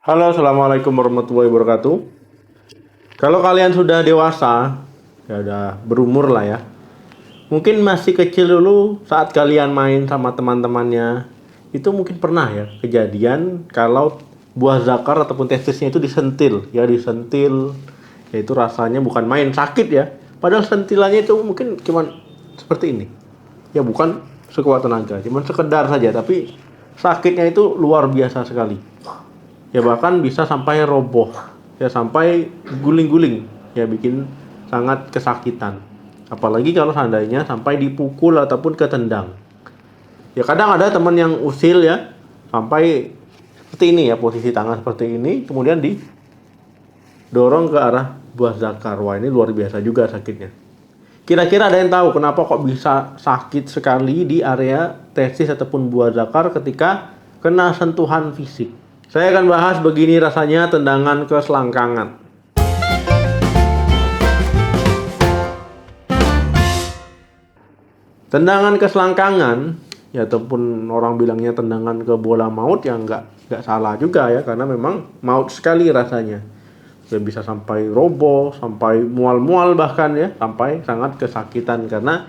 Halo, assalamualaikum warahmatullahi wabarakatuh. Kalau kalian sudah dewasa, ya udah berumur lah ya. Mungkin masih kecil dulu saat kalian main sama teman-temannya, itu mungkin pernah ya kejadian kalau buah zakar ataupun testisnya itu disentil, ya disentil, yaitu rasanya bukan main sakit ya. Padahal sentilannya itu mungkin cuman seperti ini. Ya bukan sekuat tenaga, cuman sekedar saja, tapi sakitnya itu luar biasa sekali. Ya bahkan bisa sampai roboh, ya sampai guling-guling, ya bikin sangat kesakitan, apalagi kalau seandainya sampai dipukul ataupun ketendang. Ya kadang ada teman yang usil ya sampai seperti ini ya, posisi tangan seperti ini kemudian didorong ke arah buah zakar. Wah, ini luar biasa juga sakitnya. Kira-kira ada yang tahu kenapa kok bisa sakit sekali di area testis ataupun buah zakar ketika kena sentuhan fisik? Saya akan bahas begini rasanya tendangan ke selangkangan. Tendangan ke selangkangan, ya ataupun orang bilangnya tendangan ke bola maut, yang nggak salah juga ya, karena memang maut sekali rasanya. Ya bisa sampai roboh, sampai mual-mual bahkan ya, sampai sangat kesakitan. Karena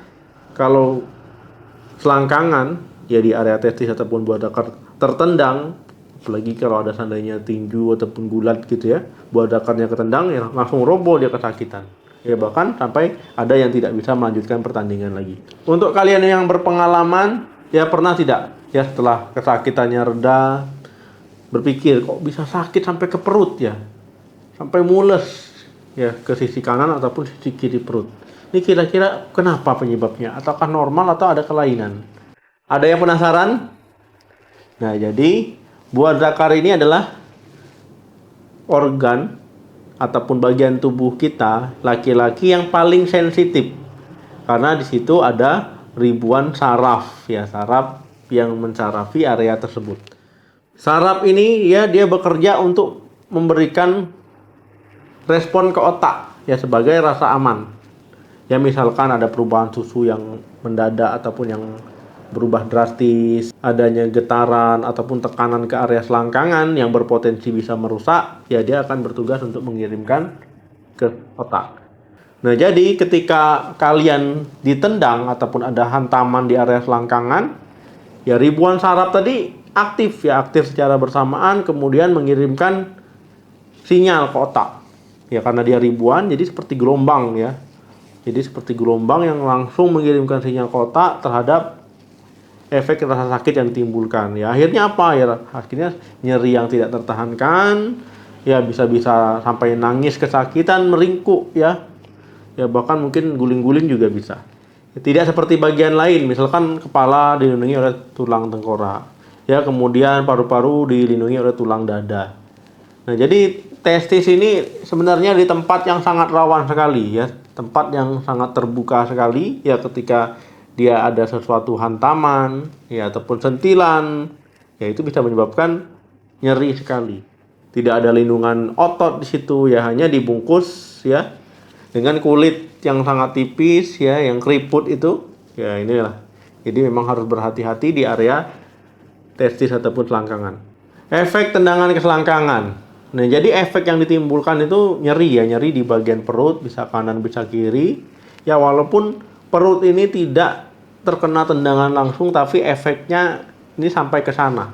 kalau selangkangan ya di area testis ataupun buah zakar tertendang, apalagi kalau ada seandainya tinju ataupun gulat gitu ya, buah zakarnya ketendang ya langsung roboh, dia kesakitan. Ya bahkan sampai ada yang tidak bisa melanjutkan pertandingan lagi. Untuk kalian yang berpengalaman, ya pernah tidak ya setelah kesakitannya reda berpikir kok bisa sakit sampai ke perut ya, sampai mules ya ke sisi kanan ataupun sisi kiri perut. Ini kira-kira kenapa penyebabnya? Ataukah normal atau ada kelainan? Ada yang penasaran? Nah, jadi buah zakar ini adalah organ ataupun bagian tubuh kita laki-laki yang paling sensitif, karena di situ ada ribuan saraf ya, saraf yang mensarafi area tersebut. Saraf ini ya dia bekerja untuk memberikan respon ke otak ya sebagai rasa aman. Ya misalkan ada perubahan susu yang mendadak ataupun yang berubah drastis, adanya getaran ataupun tekanan ke area selangkangan yang berpotensi bisa merusak, ya dia akan bertugas untuk mengirimkan ke otak. Nah, jadi ketika kalian ditendang ataupun ada hantaman di area selangkangan, ya ribuan saraf tadi aktif ya, aktif secara bersamaan kemudian mengirimkan sinyal ke otak. Ya karena dia ribuan, jadi seperti gelombang ya. Jadi seperti gelombang yang langsung mengirimkan sinyal ke otak terhadap efek rasa sakit yang ditimbulkan. Ya akhirnya apa ya? Akhirnya nyeri yang tidak tertahankan, ya bisa-bisa sampai nangis kesakitan, meringkuk ya. Ya bahkan mungkin guling-guling juga bisa. Ya, tidak seperti bagian lain, misalkan kepala dilindungi oleh tulang tengkorak. Ya kemudian paru-paru dilindungi oleh tulang dada. Nah, jadi testis ini sebenarnya di tempat yang sangat rawan sekali ya, tempat yang sangat terbuka sekali ya, ketika dia ada sesuatu hantaman ya ataupun sentilan, ya itu bisa menyebabkan nyeri sekali. Tidak ada lindungan otot di situ ya, hanya dibungkus ya dengan kulit yang sangat tipis ya, yang keriput itu. Ya inilah. Jadi memang harus berhati-hati di area testis ataupun selangkangan. Efek tendangan ke selangkangan. Nah, jadi efek yang ditimbulkan itu nyeri ya, nyeri di bagian perut, bisa kanan bisa kiri. Ya walaupun perut ini tidak terkena tendangan langsung, tapi efeknya ini sampai ke sana.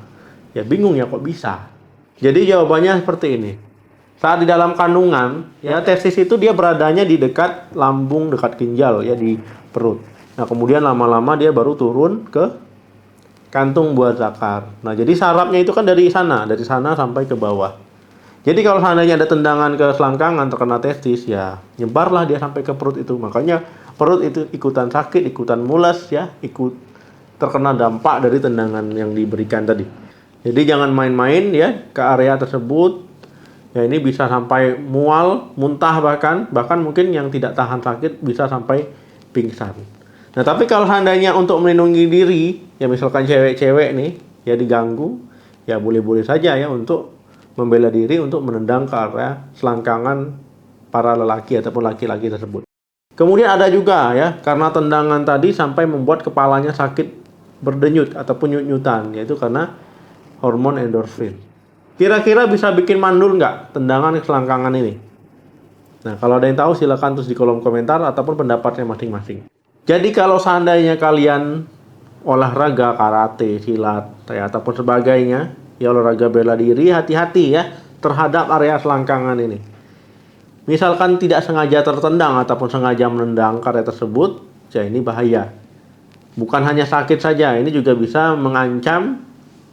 Ya bingung ya kok bisa. Jadi jawabannya seperti ini. Saat di dalam kandungan, ya testis itu dia beradanya di dekat lambung, dekat ginjal ya, di perut. Nah, kemudian lama-lama dia baru turun ke kantung buah zakar. Nah, jadi sarafnya itu kan dari sana sampai ke bawah. Jadi kalau seandainya ada tendangan ke selangkangan terkena testis, ya nyebarlah dia sampai ke perut itu. Makanya perut itu ikutan sakit, ikutan mules ya, ikut terkena dampak dari tendangan yang diberikan tadi. Jadi jangan main-main ya ke area tersebut. Ya ini bisa sampai mual, muntah, bahkan mungkin yang tidak tahan sakit bisa sampai pingsan. Nah, tapi kalau seandainya untuk melindungi diri, ya misalkan cewek-cewek nih ya diganggu, ya boleh-boleh saja ya untuk membela diri untuk menendang ke area selangkangan para lelaki ataupun laki-laki tersebut. Kemudian ada juga ya, karena tendangan tadi sampai membuat kepalanya sakit berdenyut ataupun nyut-nyutan, yaitu karena hormon endorfin. Kira-kira bisa bikin mandul nggak tendangan selangkangan ini? Nah, kalau ada yang tahu silakan tulis di kolom komentar ataupun pendapatnya masing-masing. Jadi kalau seandainya kalian olahraga karate, silat, ya, ataupun sebagainya, ya olahraga bela diri, hati-hati ya terhadap area selangkangan ini. Misalkan tidak sengaja tertendang ataupun sengaja menendang ke area tersebut, ya ini bahaya. Bukan hanya sakit saja, ini juga bisa mengancam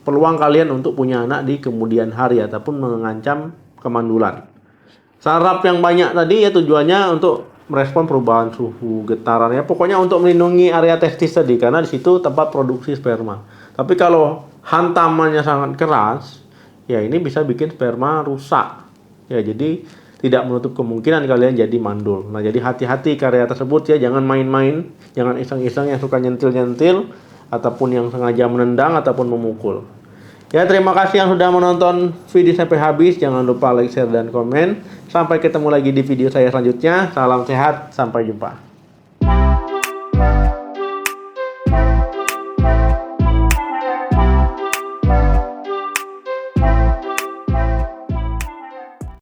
peluang kalian untuk punya anak di kemudian hari ataupun mengancam kemandulan. Saraf yang banyak tadi ya tujuannya untuk merespon perubahan suhu, getaran ya, pokoknya untuk melindungi area testis tadi karena di situ tempat produksi sperma. Tapi kalau hantamannya sangat keras, ya ini bisa bikin sperma rusak. Ya, jadi tidak menutup kemungkinan kalian jadi mandul. Nah, jadi hati-hati ke area tersebut ya, jangan main-main, jangan iseng-iseng yang suka nyentil-nyentil ataupun yang sengaja menendang ataupun memukul. Ya, terima kasih yang sudah menonton video sampai habis. Jangan lupa like, share, dan komen. Sampai ketemu lagi di video saya selanjutnya. Salam sehat, sampai jumpa.